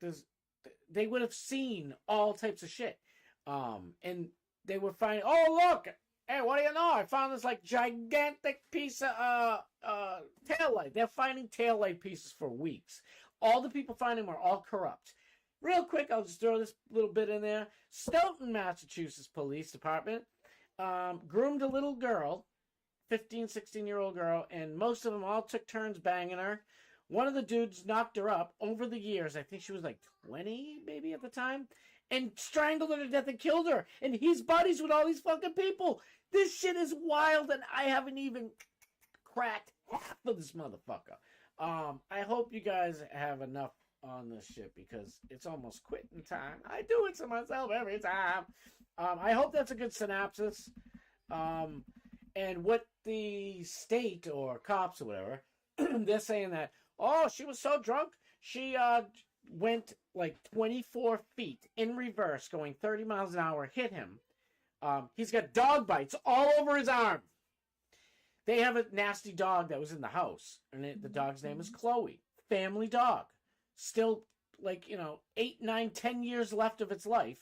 they would have seen all types of shit. And they were finding, oh, look, hey, what do you know? I found this, like, gigantic piece of taillight. They're finding taillight pieces for weeks. All the people finding them are all corrupt. Real quick, I'll just throw this little bit in there. Stoughton, Massachusetts Police Department groomed a little girl, 15, 16-year-old girl, and most of them all took turns banging her. One of the dudes knocked her up over the years. I think she was like 20, maybe at the time, and strangled her to death and killed her. And he's buddies with all these fucking people. This shit is wild, and I haven't even cracked half of this motherfucker. I hope you guys have enough on this shit because it's almost quitting time. I do it to myself every time. I hope that's a good synopsis. And what the state or cops or whatever, they're saying that, oh, she was so drunk, she went like 24 feet in reverse, going 30 miles an hour, hit him. He's got dog bites all over his arm. They have a nasty dog that was in the house, and the dog's name is Chloe. Family dog. Still, like, you know, 8, 9, 10 years left of its life.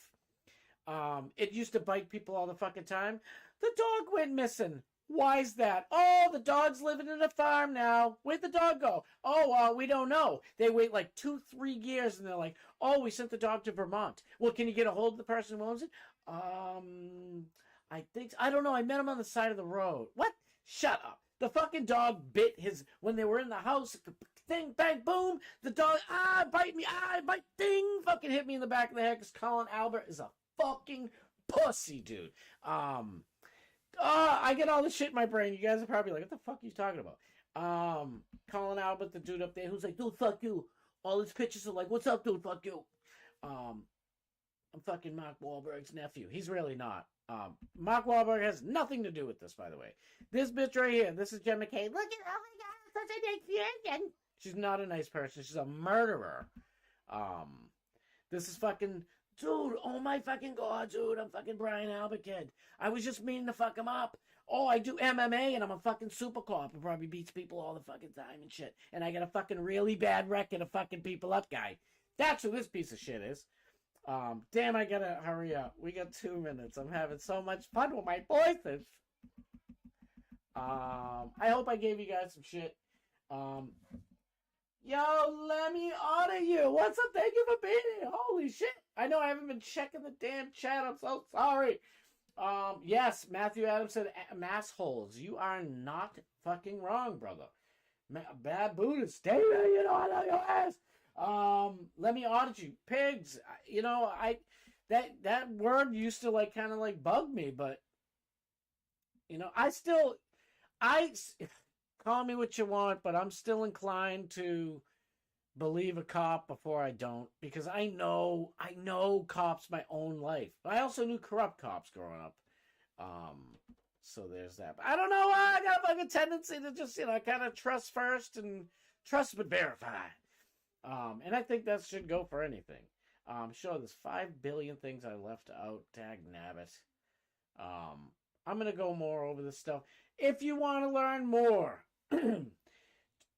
It used to bite people all the fucking time. The dog went missing. Why's that? Oh, the dog's living in a farm now. Where'd the dog go? Oh, we don't know. They wait like 2, 3 years, and they're like, oh, we sent the dog to Vermont. Well, can you get a hold of the person who owns it? I think so. I don't know. I met him on the side of the road. What? Shut up. The fucking dog bit when they were in the house. Thing, bang, boom. The dog, bite me, bite, ding. Fucking hit me in the back of the head because Colin Albert is a fucking pussy, dude. I get all this shit in my brain. You guys are probably like, what the fuck are you talking about? Colin Albert, the dude up there who's like, dude, fuck you. All his pictures are like, what's up, dude, fuck you. I'm fucking Mark Wahlberg's nephew. He's really not. Mark Wahlberg has nothing to do with this, by the way. This bitch right here, this is Jen McKay. Look at, oh my God, such a nice person. She's not a nice person. She's a murderer. This is fucking, dude, oh my fucking God, dude, I'm fucking Brian Albert kid. I was just meaning to fuck him up. Oh, I do MMA and I'm a fucking super cop who probably beats people all the fucking time and shit. And I got a fucking really bad record of fucking people up guy. That's who this piece of shit is. Damn, I gotta hurry up. We got 2 minutes. I'm having so much fun with my voices. I hope I gave you guys some shit. Yo, let me honor you. What's up? Thank you for being here. Holy shit. I know I haven't been checking the damn chat. I'm so sorry. Yes, Matthew Adams said, massholes. You are not fucking wrong, brother. Bad Buddhist. Stay there, you know, I love your ass. Let me audit you. Pigs. You know, that word used to, like, kind of, like, bug me, but, you know, call me what you want, but I'm still inclined to believe a cop before I don't, because I know cops my own life. But I also knew corrupt cops growing up. So there's that. But I don't know. I got a fucking tendency to just, you know, kind of trust first and trust but verify. And I think that should go for anything. Sure, there's 5 billion things I left out. Dag nabbit. I'm going to go more over this stuff. If you want to learn more,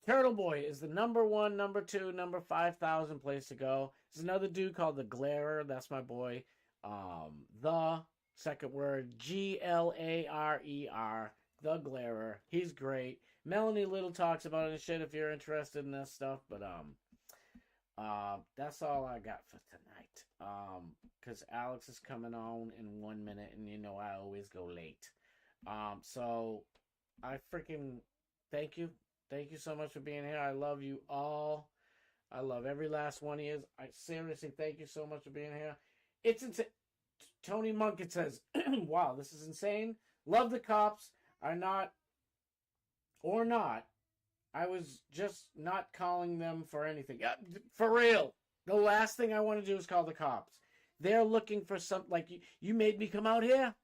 Turtle Boy is the number 1, number 2, number 5,000 place to go. There's another dude called the Glarer. That's my boy. The second word, Glarer. The Glarer. He's great. Melanie Little talks about it and shit if you're interested in this stuff. But that's all I got for tonight. Because Alex is coming on in 1 minute, and you know I always go late. So I freaking thank you. Thank you so much for being here. I love you all. I love every last one of you. I seriously thank you so much for being here. It's insane. Tony Munkett says, wow, this is insane. Love the cops. are not, or not, I was just not calling them for anything. For real. The last thing I want to do is call the cops. They're looking for something, like, you made me come out here?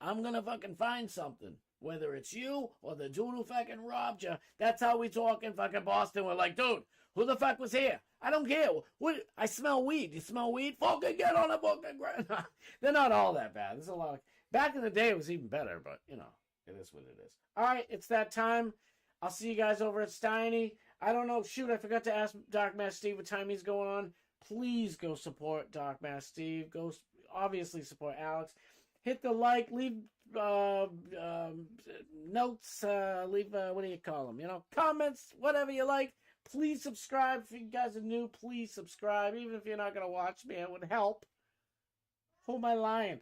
I'm going to fucking find something. Whether it's you or the dude who fucking robbed you. That's how we talk in fucking Boston. We're like, dude, who the fuck was here? I don't care. What? I smell weed. You smell weed? Fucking get on a fucking ground. They're not all that bad. There's a lot of... Back in the day, it was even better, but, you know, it is what it is. All right, it's that time. I'll see you guys over at Steiny. I don't know. Shoot, I forgot to ask Dark Mass Steve what time he's going on. Please go support Dark Mass Steve. Go, obviously, support Alex. Hit the like. Leave notes. Leave, what do you call them? You know, comments, whatever you like. Please subscribe. If you guys are new, please subscribe. Even if you're not going to watch me, it would help. Who am I lying?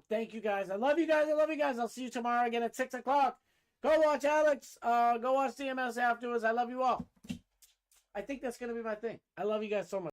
Thank you guys. I love you guys. I love you guys. I'll see you tomorrow again at 6 o'clock. Go watch Alex. Go watch DMS afterwards. I love you all. I think that's going to be my thing. I love you guys so much.